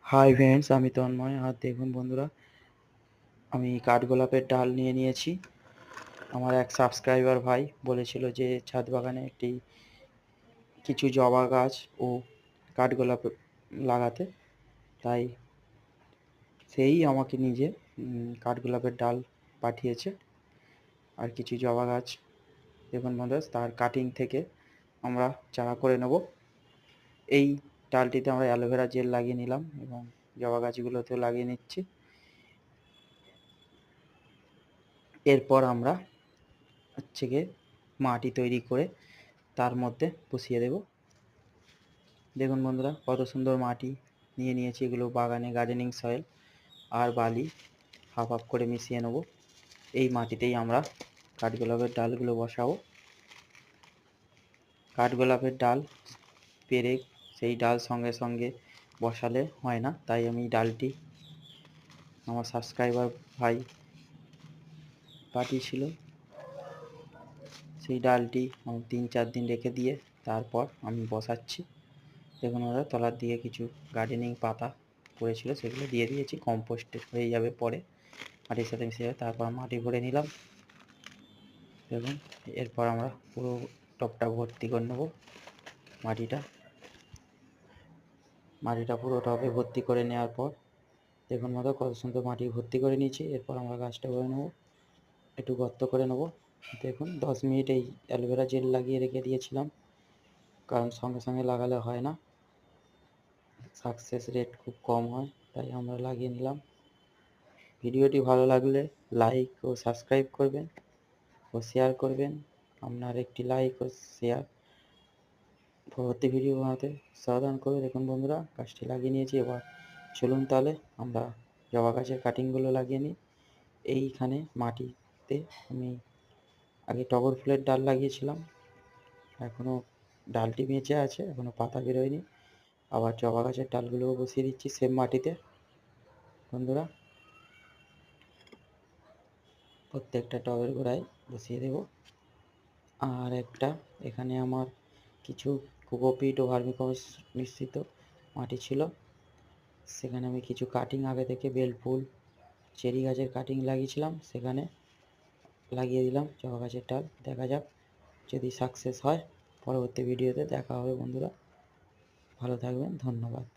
Hi friends, আমি তন্ময়। আর দেখুন বন্ধুরা, আমি কাঠগোলাপের ডাল নিয়ে নিয়েছি। আমার এক সাবস্ক্রাইবার ভাই বলেছিল যে ছাদ বাগানে কিছু জবা গাছ ও কাঠগোলাপ লাগাতে, তাই সেই আমাকে নিজে কাঠগোলাপের ডাল পাঠিয়েছে আর কিছু জবা গাছ। দেখুন বন্ধুরা, তার কাটিং থেকে আমরা চারা করে নেব। এই ডালটিতে আমরা অ্যালোভেরা জেল লাগিয়ে নিলাম এবং জবা গাছগুলোতেও লাগিয়ে নিচ্ছি। এরপর আমরা মাটি তৈরি করে তার মধ্যে বসিয়ে দেব। দেখুন বন্ধুরা, কত সুন্দর মাটি নিয়ে নিয়েছি। এগুলো বাগানে গার্ডেনিং সয়েল আর বালি হাফ হাফ করে মিশিয়ে নেব। এই মাটিতেই আমরা কাঠগোলাপের ডালগুলো বসাবো। কাঠগোলাপের ডাল পেরে সেই ডাল সঙ্গে সঙ্গে বসালে হয় না, তাই আমি ডালটি আমার সাবস্ক্রাইবার ভাই পাঠিয়েছিল, সেই ডালটি আমি 3-4 দিন রেখে দিয়ে তারপর আমি বসাচ্ছি। দেখুন ওরা তলার দিকে কিছু গার্ডেনিং পাতা পড়েছিল, সেগুলো দিয়ে দিয়েছি। কম্পোস্ট হয়ে যাবে পরে, মাটির সাথে মিশে যাবে। তারপর মাটি ভরে নিলাম। দেখুন, এরপর আমরা পুরো টবটা ভর্তি করে নেব। মাটিটা পুরো টবে ভর্তি করে নেওয়ার পর দেখুন মতো কত সুন্দর মাটি ভর্তি করে নিয়েছি। এরপর আমরা গাছটা ভরে নেব, একটু গর্ত করে নেব। দেখুন 10 মিনিট এই অ্যালোভেরা জেল লাগিয়ে রেখে দিয়েছিলাম, কারণ সঙ্গে সঙ্গে লাগালে হয় না, সাকসেস রেট খুব কম হয়, তাই আমরা লাগিয়ে নিলাম। ভিডিওটি ভালো লাগলে লাইক ও সাবস্ক্রাইব করবেন ও শেয়ার করবেন। আপনার একটি লাইক ও শেয়ার পরবর্তী ভিডিও বানাতে সাবধান করবে। দেখুন বন্ধুরা, গাছটি লাগিয়ে নিয়েছি। এবার চলুন তাহলে আমরা জবা গাছের কাটিংগুলো লাগিয়ে নিই। এইখানে মাটিতে আমি আগে টগর ফুলের ডাল লাগিয়েছিলাম, এখনও ডালটি বেঁচে আছে, এখনও পাতা বেরোয়নি। আবার জবা গাছের ডালগুলোও বসিয়ে দিচ্ছি সেম মাটিতে। বন্ধুরা, প্রত্যেকটা টবের গোড়ায় বসিয়ে দেব। আর একটা এখানে আমার কিছু কোকোপিট ও ভার্মিকম্পোস্ট মিশ্রিত মাটি ছিল, সেখানে আমি কিছু কাটিং আগে থেকে বেলফুল চেরি গাছের কাটিং লাগিয়েছিলাম, সেখানে লাগিয়ে দিলাম জবা গাছের ডাল। দেখা যাক যদি সাকসেস হয়। পরবর্তী ভিডিওতে দেখা হবে বন্ধুরা, ভালো থাকবেন, ধন্যবাদ।